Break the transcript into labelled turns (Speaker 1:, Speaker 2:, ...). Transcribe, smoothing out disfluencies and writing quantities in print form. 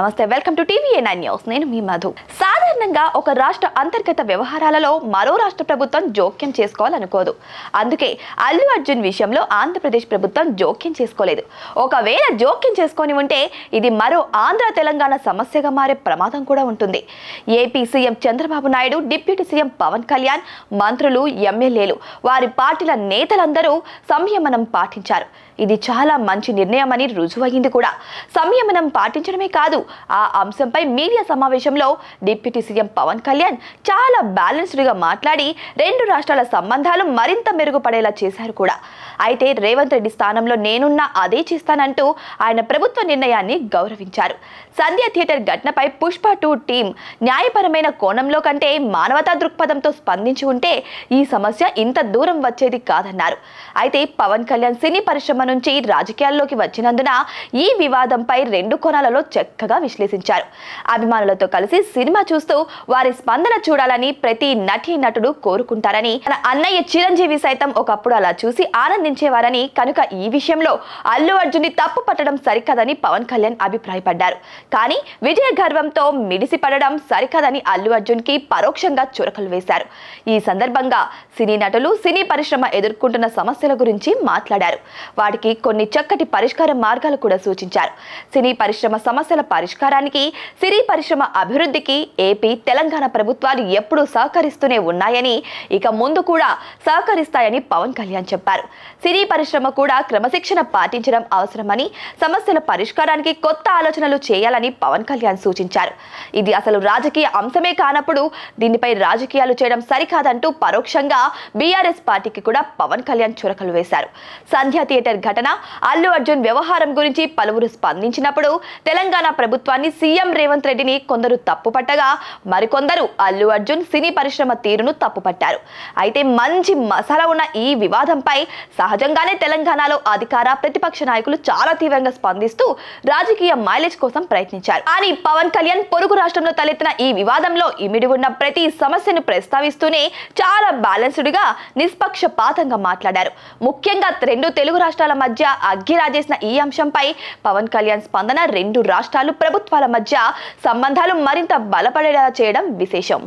Speaker 1: నమస్తే welcome to TV9 news నేను మీ మధు సాధారణంగా ఒక రాష్ట్ర అంతర్గత వ్యవహారాలలో మరో రాష్ట్ర ప్రభుత్వం జోక్యం చేసుకోవాలనుకోదు అందుకే అల్లు అర్జున్ విషయంలో ఆంధ్రప్రదేశ్ ప్రభుత్వం జోక్యం చేసుకోలేదు ఒకవేళ జోక్యం చేసుకొని ఉంటే ఇది మరో ఆంధ్ర తెలంగాణ సమస్యగా మారే ప్రమాదం కూడా ఉంటుంది AP CM Chandrababu Naidu deputy CM Pawan Kalyan మంత్రులు ఎమ్మెల్యేలు వారి పార్టీల నేతలందరూ సంయమనం పాటించారు ఇది చాలా మంచి నిర్ణయమని రుజువైంది కూడా సంయమనం పాటించడమే కాదు ఆ అంశంపై మీడియా సమావేశంలో డిప్యూటీ సీఎం పవన్ కళ్యాణ్ చాలా బ్యాలెన్స్డ్ గా మాట్లాడి రెండు రాష్ట్రాల సంబంధాలు మరింత మెరుగుపడేలా చేశారు కూడా అయితే రేవంత్ రెడ్డి స్థానంలో నేనున్నా అదే చేస్తానంటూ ఆయన ప్రభుత్వ నిర్ణయాన్ని గౌరవించారు సంధ్య థియేటర్ ఘటనపై పుష్ప 2 టీం న్యాయపరమైన కోణంలో కంటే మానవతా దృక్పథంతో స్పందించి ఉంటే ఈ సమస్య ఇంత దూరం వచ్చేది కాదన్నారు అయితే పవన్ కళ్యాణ్ సినీ పరిశ్రమ నుంచి రాజకీయాల్లోకి వచ్చినందున ఈ వివాదంపై రెండు కోణాలలో చక్కగా విశ్లేషించారు అభిమానులతో కలిసి సినిమా చూస్తూ వారి స్పందన చూడాలని ప్రతి నటుడు కోరుకుంటారని తన అన్నయ్య చిరంజీవి సైతం ఒకప్పుడు అలా చూసి ఆనందించేవారని కనుక ఈ విషయంలో అల్లు అర్జున్ ని తప్పు పట్టడం సరికాదని పవన్ కళ్యాణ్ అభిప్రాయపడ్డారు కానీ విజయ గర్వంతో మిడిసిపడడం సరికాదని అల్లు అర్జున్ కి పరోక్షంగా చురకలు వేశారు ఈ సందర్భంగా సినీ నటులు సినీ పరిశ్రమ ఎదుర్కొంటున్న సమస్యల గురించి మాట్లాడారు వాటికి కొన్ని చక్కటి పరిష్కార మార్గాలు కూడా సూచించారు సినీ పరిశ్రమ సమస్యల పరిష్కారానికి సినీ పరిశ్రమ అభివృద్ధికి ఏపీ తెలంగాణ ప్రభుత్వాలు ఎప్పుడూ సహకరిస్తూనే ఉన్నాయని ఇక ముందు కూడా సహకరిస్తాయని పవన్ కళ్యాణ్ చెప్పారు సినీ పరిశ్రమ కూడా క్రమశిక్షణ పాటించడం అవసరమని సమస్యల పరిష్కారానికి కొత్త ఆలోచనలు చేయాలని పవన్ కళ్యాణ్ సూచించారు ఇది అసలు రాజకీయ అంశమే కానప్పుడు దీనిపై రాజకీయాలు చేయడం సరికాదంటూ పరోక్షంగా బీఆర్ఎస్ పార్టీకి కూడా పవన్ కళ్యాణ్ చురకలు వేశారు సంధ్య థియేటర్ ఘటన అల్లు అర్జున్ వ్యవహారం గురించి పలువురు స్పందించినప్పుడు తెలంగాణ ప్రభుత్వాన్ని సీఎం రేవంత్ రెడ్డిని కొందరు తప్పుపట్టగా మరికొందరు అల్లు అర్జున్ సినీ పరిశ్రమ తీరును తప్పుపట్టారు అయితే మంచి మసాలా ఉన్న ఈ వివాదంపై సహజంగానే తెలంగాణలో అధికార ప్రతిపక్ష నాయకులు చాలా తీవ్రంగా స్పందిస్తూ రాజకీయ మైలేజ్ కోసం ప్రయత్నించారు కానీ పవన్ కళ్యాణ్ పొరుగు రాష్ట్రంలో తలెత్తిన ఈ వివాదంలో ఇమిడి ఉన్న ప్రతి సమస్యను ప్రస్తావిస్తూనే చాలా బ్యాలెన్స్డ్ గా నిష్పక్షపాతంగా మాట్లాడారు ముఖ్యంగా రెండు తెలుగు రాష్ట్రాల మధ్య అగ్గిరాజేసిన ఈ అంశంపై పవన్ కళ్యాణ్ స్పందన రెండు రాష్ట్రాలు ప్రభుత్వాల మధ్య సంబంధాలు మరింత బలపడేలా చేయడం విశేషం